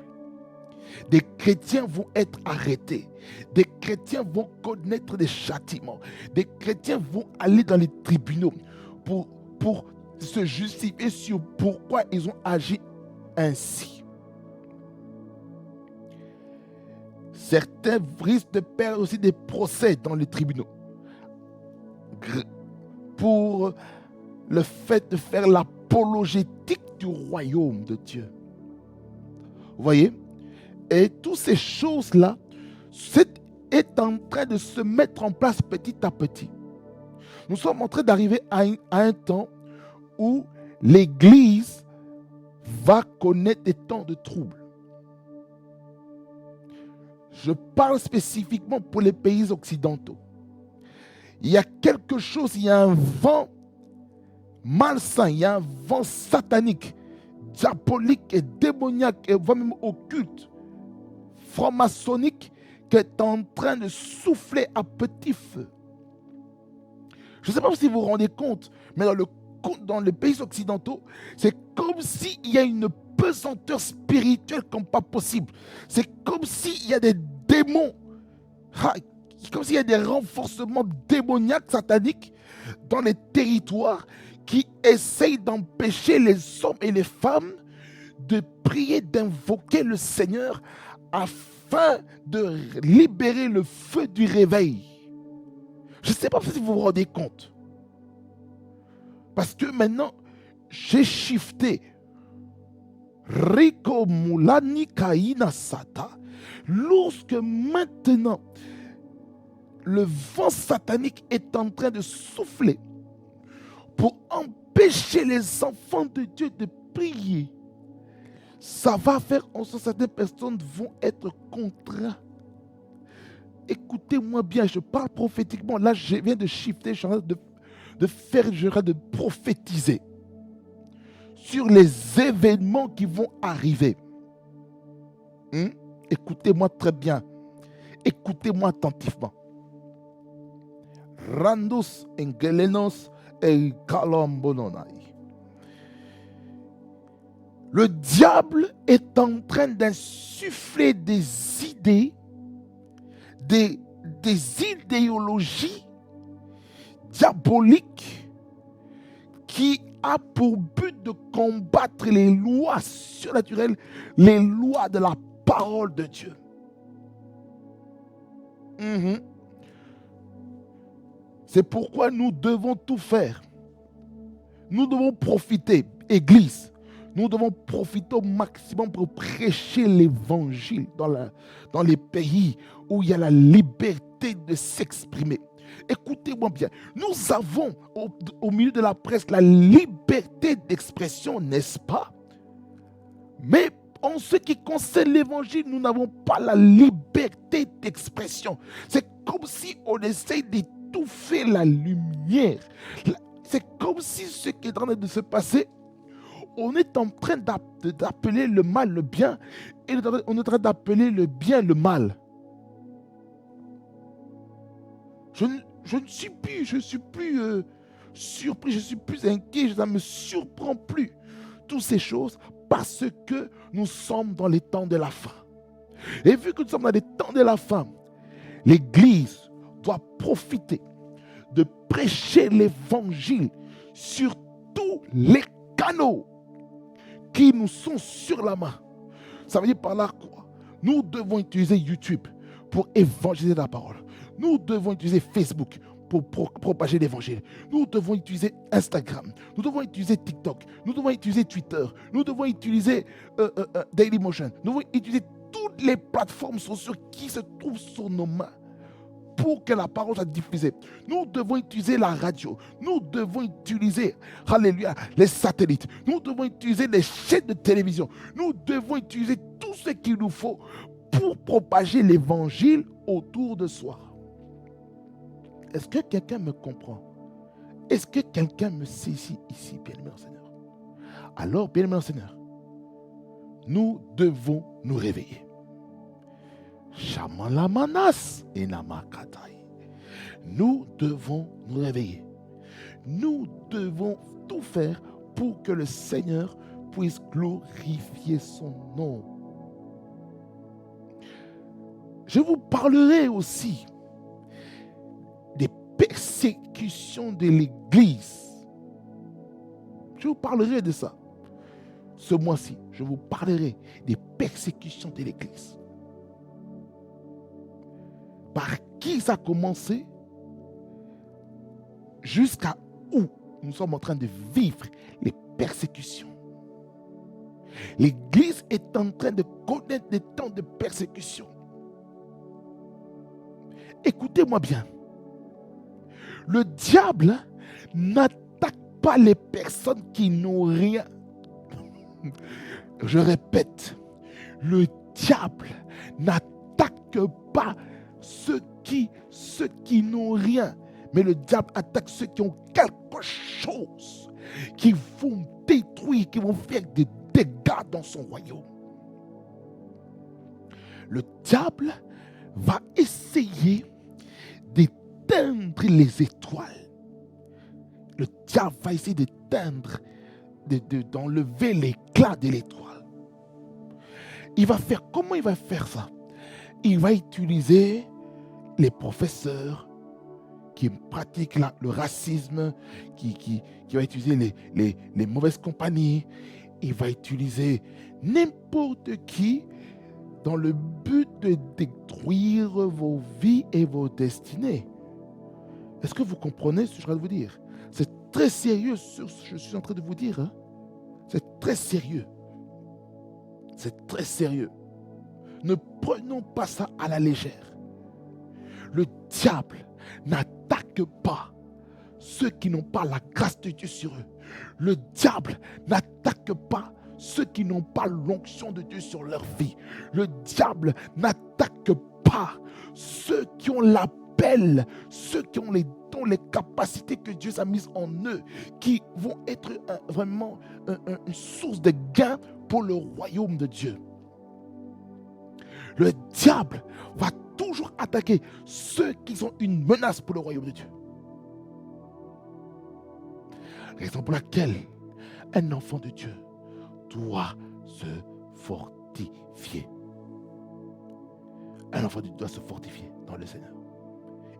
Des chrétiens vont être arrêtés. Des chrétiens vont connaître des châtiments. Des chrétiens vont aller dans les tribunaux pour se justifier sur pourquoi ils ont agi ainsi. Certains risquent de perdre aussi des procès dans les tribunaux pour le fait de faire l'apologétique du royaume de Dieu. Vous voyez? Et toutes ces choses-là est en train de se mettre en place petit à petit. Nous sommes en train d'arriver à un temps où l'Église va connaître des temps de troubles. Je parle spécifiquement pour les pays occidentaux. Il y a quelque chose, il y a un vent malsain, il y a un vent satanique, diabolique et démoniaque, et voire même occulte, franc-maçonnique, qui est en train de souffler à petit feu. Je ne sais pas si vous vous rendez compte, mais dans les pays occidentaux, c'est comme s'il y a une pesanteur spirituelle comme pas possible. C'est comme s'il y a des démons, comme s'il y a des renforcements démoniaques, sataniques, dans les territoires qui essayent d'empêcher les hommes et les femmes de prier, d'invoquer le Seigneur afin de libérer le feu du réveil. Je ne sais pas si vous vous rendez compte. Parce que maintenant, j'ai shifté. Rico Mulani Kaina Sata. Lorsque maintenant, le vent satanique est en train de souffler pour empêcher les enfants de Dieu de prier, ça va faire en sorte que certaines personnes vont être contraintes. Écoutez-moi bien, je parle prophétiquement. Là, je viens de shifter, je suis en train de prophétiser sur les événements qui vont arriver. Écoutez-moi très bien. Écoutez-moi attentivement. Randos engelenos et kalambononai. Le diable est en train d'insuffler des idées, des idéologies diaboliques qui a pour but de combattre les lois surnaturelles, les lois de la parole de Dieu. C'est pourquoi nous devons tout faire. Nous devons profiter, Église. Nous devons profiter au maximum pour prêcher l'évangile dans les pays où il y a la liberté de s'exprimer. Écoutez-moi bien, nous avons au milieu de la presse la liberté d'expression, n'est-ce pas? Mais en ce qui concerne l'évangile, nous n'avons pas la liberté d'expression. C'est comme si on essaye d'étouffer la lumière. C'est comme si ce qui est en train de se passer, on est en train d'appeler le mal le bien et on est en train d'appeler le bien le mal. Je ne suis plus surpris, je suis plus inquiet, ça ne me surprend plus. Toutes ces choses parce que nous sommes dans les temps de la fin. Et vu que nous sommes dans les temps de la fin, l'Église doit profiter de prêcher l'évangile sur tous les canaux qui nous sont sur la main. Ça veut dire par là quoi? Nous devons utiliser YouTube pour évangéliser la parole. Nous devons utiliser Facebook pour propager l'évangile. Nous devons utiliser Instagram. Nous devons utiliser TikTok. Nous devons utiliser Twitter. Nous devons utiliser Dailymotion. Nous devons utiliser toutes les plateformes sociales qui se trouvent sur nos mains pour que la parole soit diffusée. Nous devons utiliser la radio. Nous devons utiliser, alléluia, les satellites. Nous devons utiliser les chaînes de télévision. Nous devons utiliser tout ce qu'il nous faut pour propager l'évangile autour de soi. Est-ce que quelqu'un me comprend? Est-ce que quelqu'un me saisit ici, bien-aimé dans le Seigneur? Alors, bien-aimé dans le Seigneur, nous devons nous réveiller. Shamalamanas et Namakatai. Nous devons nous réveiller. Nous devons tout faire pour que le Seigneur puisse glorifier son nom. Je vous parlerai aussi des persécutions de l'Église. Je vous parlerai de ça. Ce mois-ci, je vous parlerai des persécutions de l'Église. Par qui ça a commencé jusqu'à où nous sommes en train de vivre les persécutions. L'Église est en train de connaître des temps de persécution. Écoutez-moi bien. Le diable n'attaque pas les personnes qui n'ont rien. Je répète, le diable n'attaque pas ceux qui n'ont rien, mais le diable attaque ceux qui ont quelque chose, qui vont détruire, qui vont faire des dégâts dans son royaume. Le diable va essayer d'éteindre les étoiles. Le diable va essayer d'éteindre, d'enlever l'éclat de l'étoile. Comment il va faire ça? Il va utiliser les professeurs qui pratiquent le racisme, qui va utiliser les mauvaises compagnies. Il va utiliser n'importe qui dans le but de détruire vos vies et vos destinées. Est-ce que vous comprenez ce que je viens de vous dire? C'est très sérieux ce que je suis en train de vous dire. Hein? C'est très sérieux. C'est très sérieux. Ne prenons pas ça à la légère. Le diable n'attaque pas ceux qui n'ont pas la grâce de Dieu sur eux. Le diable n'attaque pas ceux qui n'ont pas l'onction de Dieu sur leur vie. Le diable n'attaque pas ceux qui ont l'appel, ceux qui ont les dons, les capacités que Dieu a mises en eux, qui vont être vraiment une source de gain pour le royaume de Dieu. Le diable va toujours attaquer ceux qui sont une menace pour le royaume de Dieu. Raison pour laquelle un enfant de Dieu doit se fortifier. Un enfant de Dieu doit se fortifier dans le Seigneur.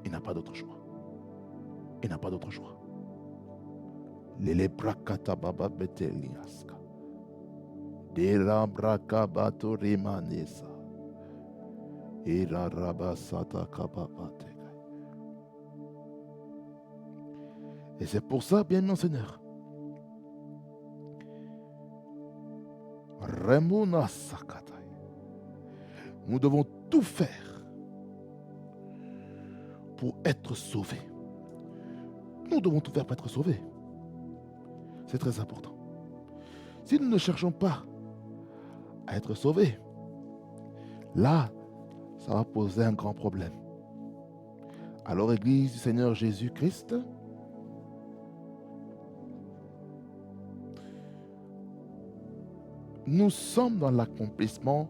Il n'a pas d'autre choix. Il n'a pas d'autre choix. Lelebrakata beteliaska. Derabrakabato remanesa. Et c'est pour ça, bien mon Seigneur, nous devons tout faire pour être sauvés. Nous devons tout faire pour être sauvés. C'est très important. Si nous ne cherchons pas à être sauvés, là, ça va poser un grand problème. Alors, Église du Seigneur Jésus-Christ, nous sommes dans l'accomplissement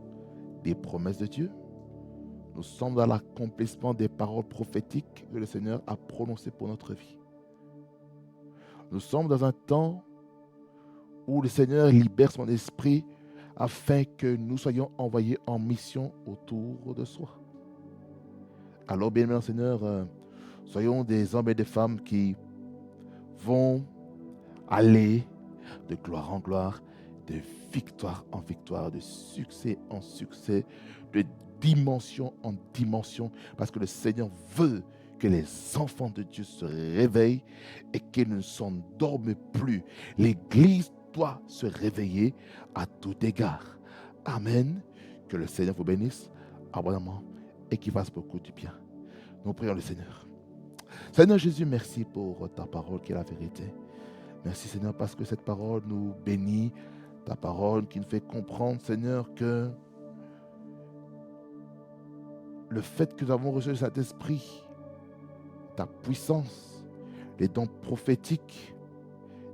des promesses de Dieu. Nous sommes dans l'accomplissement des paroles prophétiques que le Seigneur a prononcées pour notre vie. Nous sommes dans un temps où le Seigneur libère son esprit afin que nous soyons envoyés en mission autour de soi. Alors, bien-aimés Seigneur, soyons des hommes et des femmes qui vont aller de gloire en gloire, de victoire en victoire, de succès en succès, de dimension en dimension, parce que le Seigneur veut que les enfants de Dieu se réveillent et qu'ils ne s'endorment plus. L'Église doit se réveiller à tout égard. Amen. Que le Seigneur vous bénisse abondamment et qu'il fasse beaucoup du bien. Nous prions le Seigneur. Seigneur Jésus, merci pour ta parole qui est la vérité. Merci Seigneur parce que cette parole nous bénit, ta parole qui nous fait comprendre Seigneur que le fait que nous avons reçu cet esprit, ta puissance, les dons prophétiques,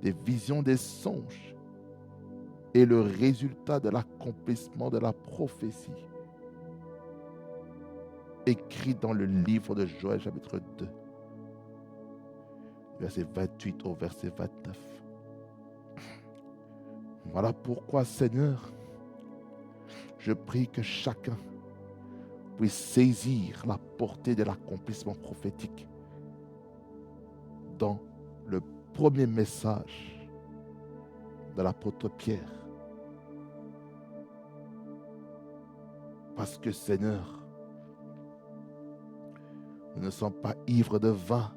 des visions, des songes et le résultat de l'accomplissement de la prophétie écrit dans le livre de Joël chapitre 2. Verset 28 au verset 29. Voilà pourquoi, Seigneur, je prie que chacun puisse saisir la portée de l'accomplissement prophétique dans le premier message de l'apôtre Pierre. Parce que, Seigneur, nous ne sommes pas ivres de vin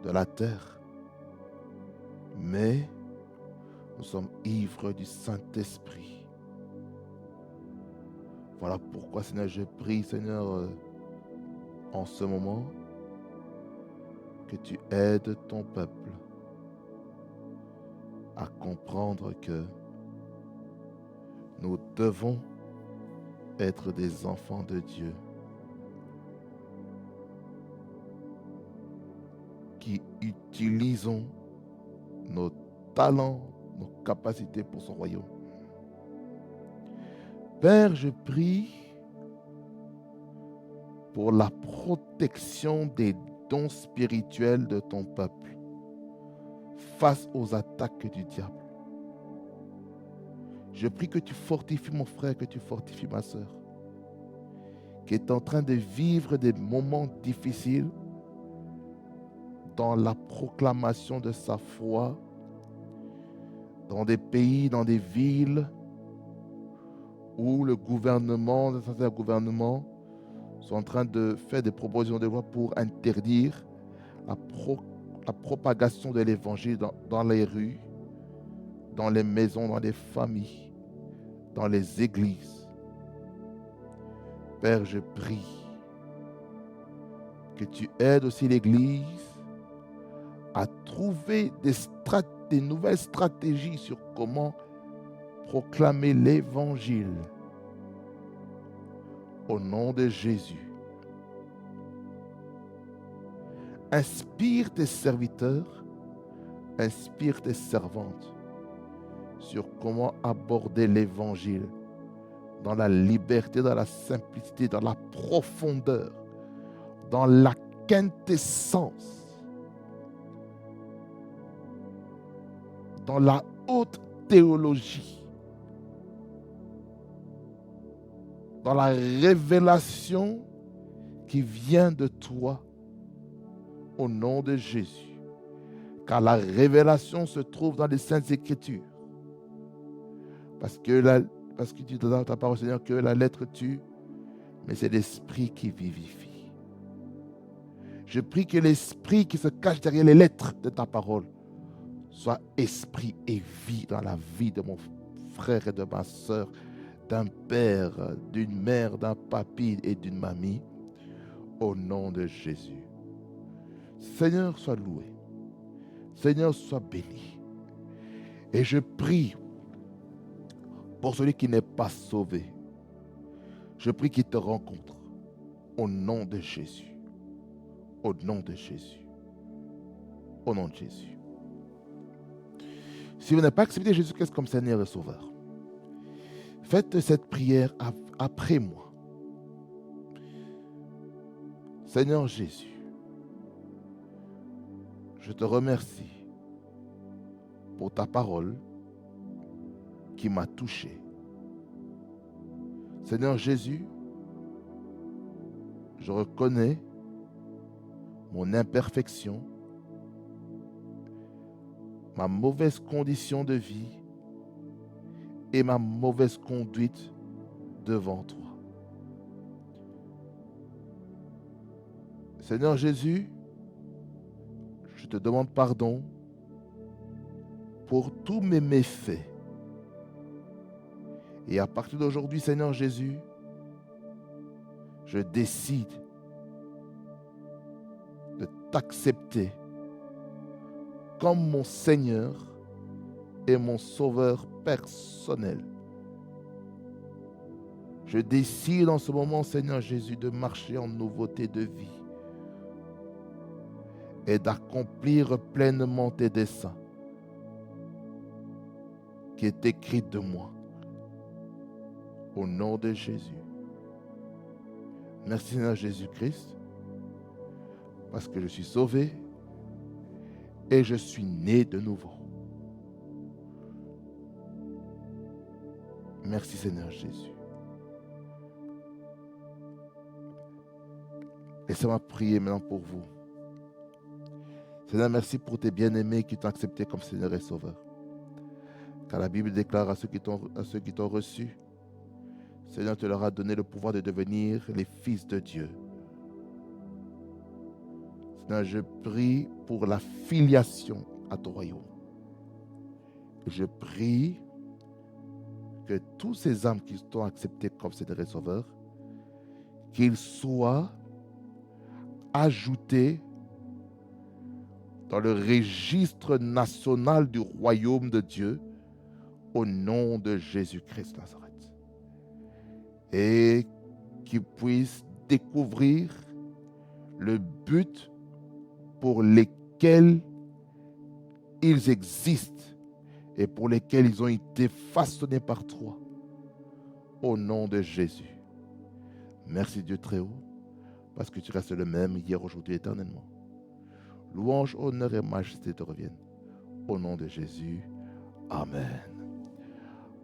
de la terre, mais nous sommes ivres du Saint-Esprit. Voilà pourquoi, Seigneur, je prie, Seigneur, en ce moment, que tu aides ton peuple à comprendre que nous devons être des enfants de Dieu qui utilisons nos talents, nos capacités pour son royaume. Père, je prie pour la protection des dons spirituels de ton peuple face aux attaques du diable. Je prie que tu fortifies mon frère, que tu fortifies ma sœur, qui est en train de vivre des moments difficiles dans la proclamation de sa foi, dans des pays, dans des villes où le gouvernement, certains gouvernements sont en train de faire des propositions de loi pour interdire la propagation de l'évangile dans les rues, dans les maisons, dans les familles, dans les églises. Père, je prie que tu aides aussi l'Église à trouver des nouvelles stratégies sur comment proclamer l'Évangile au nom de Jésus. Inspire tes serviteurs, inspire tes servantes sur comment aborder l'Évangile dans la liberté, dans la simplicité, dans la profondeur, dans la quintessence, dans la haute théologie, dans la révélation qui vient de toi au nom de Jésus. Car la révélation se trouve dans les Saintes Écritures. Parce que tu dis dans ta parole, Seigneur, que la lettre tue, mais c'est l'esprit qui vivifie. Je prie que l'esprit qui se cache derrière les lettres de ta parole soit esprit et vie dans la vie de mon frère et de ma soeur, d'un père, d'une mère, d'un papy et d'une mamie, au nom de Jésus. Seigneur, sois loué. Seigneur, sois béni. Et je prie pour celui qui n'est pas sauvé. Je prie qu'il te rencontre au nom de Jésus. Au nom de Jésus. Au nom de Jésus. Si vous n'avez pas accepté Jésus-Christ comme Seigneur et Sauveur, faites cette prière après moi. Seigneur Jésus, je te remercie pour ta parole qui m'a touché. Seigneur Jésus, je reconnais mon imperfection, ma mauvaise condition de vie et ma mauvaise conduite devant toi. Seigneur Jésus, je te demande pardon pour tous mes méfaits. Et à partir d'aujourd'hui, Seigneur Jésus, je décide de t'accepter comme mon Seigneur et mon Sauveur personnel. Je décide en ce moment, Seigneur Jésus, de marcher en nouveauté de vie et d'accomplir pleinement tes desseins qui est écrit de moi. Au nom de Jésus. Merci Seigneur Jésus-Christ, parce que je suis sauvé et je suis né de nouveau. Merci Seigneur Jésus. Laissez-moi prier maintenant pour vous. Seigneur, merci pour tes bien-aimés qui t'ont accepté comme Seigneur et Sauveur. Car la Bible déclare à ceux qui t'ont reçu, Seigneur, tu leur as donné le pouvoir de devenir les fils de Dieu. Seigneur, je prie pour la filiation à ton royaume. Je prie que tous ces âmes qui t'ont accepté comme Seigneur et Sauveur, qu'ils soient ajoutés dans le registre national du royaume de Dieu au nom de Jésus-Christ Nazareth. Et qu'ils puissent découvrir le but pour lesquels ils existent et pour lesquels ils ont été façonnés par toi. Au nom de Jésus. Merci Dieu très haut, parce que tu restes le même hier, aujourd'hui, éternellement. Louange, honneur et majesté te reviennent. Au nom de Jésus. Amen.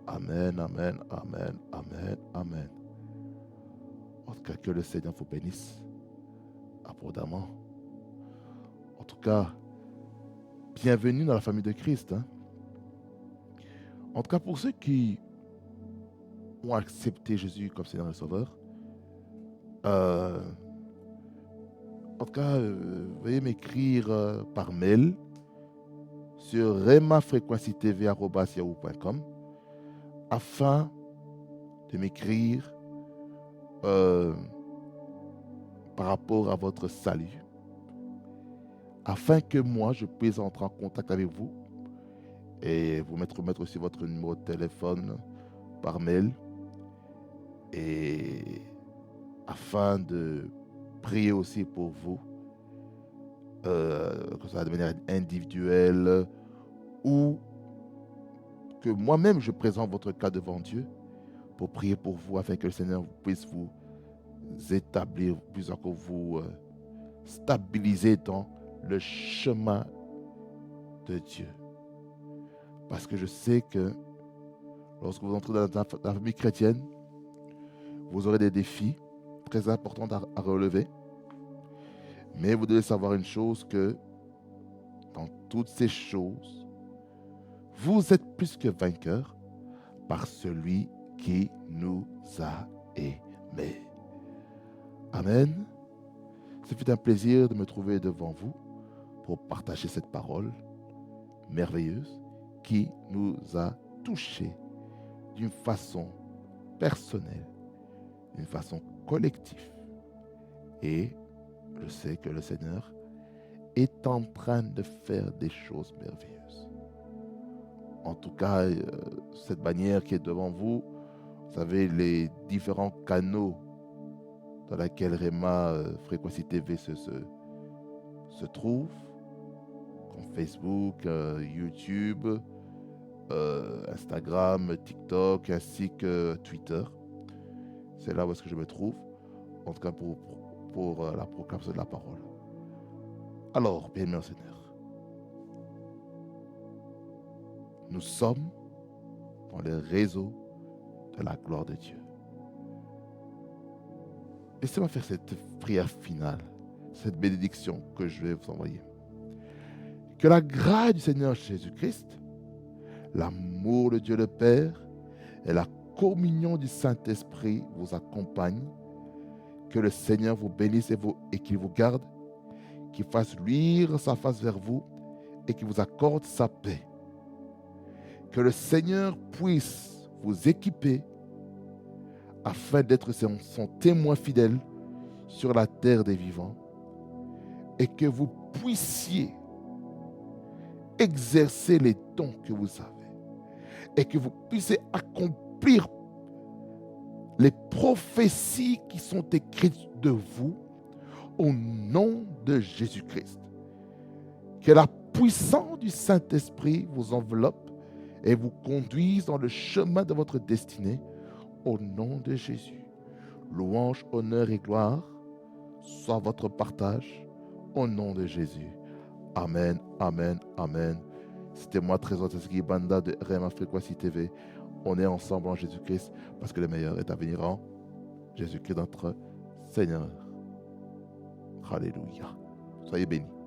Amen, amen, amen, amen, amen. En tout cas, que le Seigneur vous bénisse abondamment. En tout cas, bienvenue dans la famille de Christ. En tout cas, pour ceux qui ont accepté Jésus comme Seigneur et Sauveur, en tout cas, veuillez m'écrire par mail sur remafrequencytv@yahoo.com afin de m'écrire par rapport à votre salut, afin que moi, je puisse entrer en contact avec vous et vous mettre aussi votre numéro de téléphone par mail, et afin de prier aussi pour vous, que ce soit de manière individuelle ou que moi-même je présente votre cas devant Dieu pour prier pour vous afin que le Seigneur puisse vous établir, plus encore vous stabiliser dans le chemin de Dieu. Parce que je sais que lorsque vous entrez dans la famille chrétienne, vous aurez des défis très importants à relever. Mais vous devez savoir une chose, que dans toutes ces choses, vous êtes plus que vainqueurs par celui qui nous a aimés. Amen. Ce fut un plaisir de me trouver devant vous pour partager cette parole merveilleuse qui nous a touchés d'une façon personnelle, d'une façon collective. Et je sais que le Seigneur est en train de faire des choses merveilleuses. En tout cas, cette bannière qui est devant vous, vous savez, les différents canaux dans lesquels Rema Frequency TV se trouve, comme Facebook, YouTube, Instagram, TikTok, ainsi que Twitter. C'est là où est-ce que je me trouve, en tout cas pour la proclamation de la parole. Alors, bien-aimé Seigneur, nous sommes dans le réseau de la gloire de Dieu. Laissez-moi faire cette prière finale, cette bénédiction que je vais vous envoyer. Que la grâce du Seigneur Jésus-Christ, l'amour de Dieu le Père et la communion du Saint-Esprit vous accompagne. Que le Seigneur vous bénisse et qu'il vous garde, qu'il fasse luire sa face vers vous et qu'il vous accorde sa paix. Que le Seigneur puisse vous équiper afin d'être son témoin fidèle sur la terre des vivants et que vous puissiez exercer les dons que vous avez et que vous puissiez accomplir les prophéties qui sont écrites de vous au nom de Jésus-Christ. Que la puissance du Saint-Esprit vous enveloppe et vous conduise dans le chemin de votre destinée au nom de Jésus. Louange, honneur et gloire soit votre partage au nom de Jésus. Amen, amen, amen. C'était moi, Trésor Tsatsuki Banda de Rema Frequency TV. On est ensemble en Jésus-Christ parce que le meilleur est à venir en Jésus-Christ notre Seigneur. Alléluia. Soyez bénis.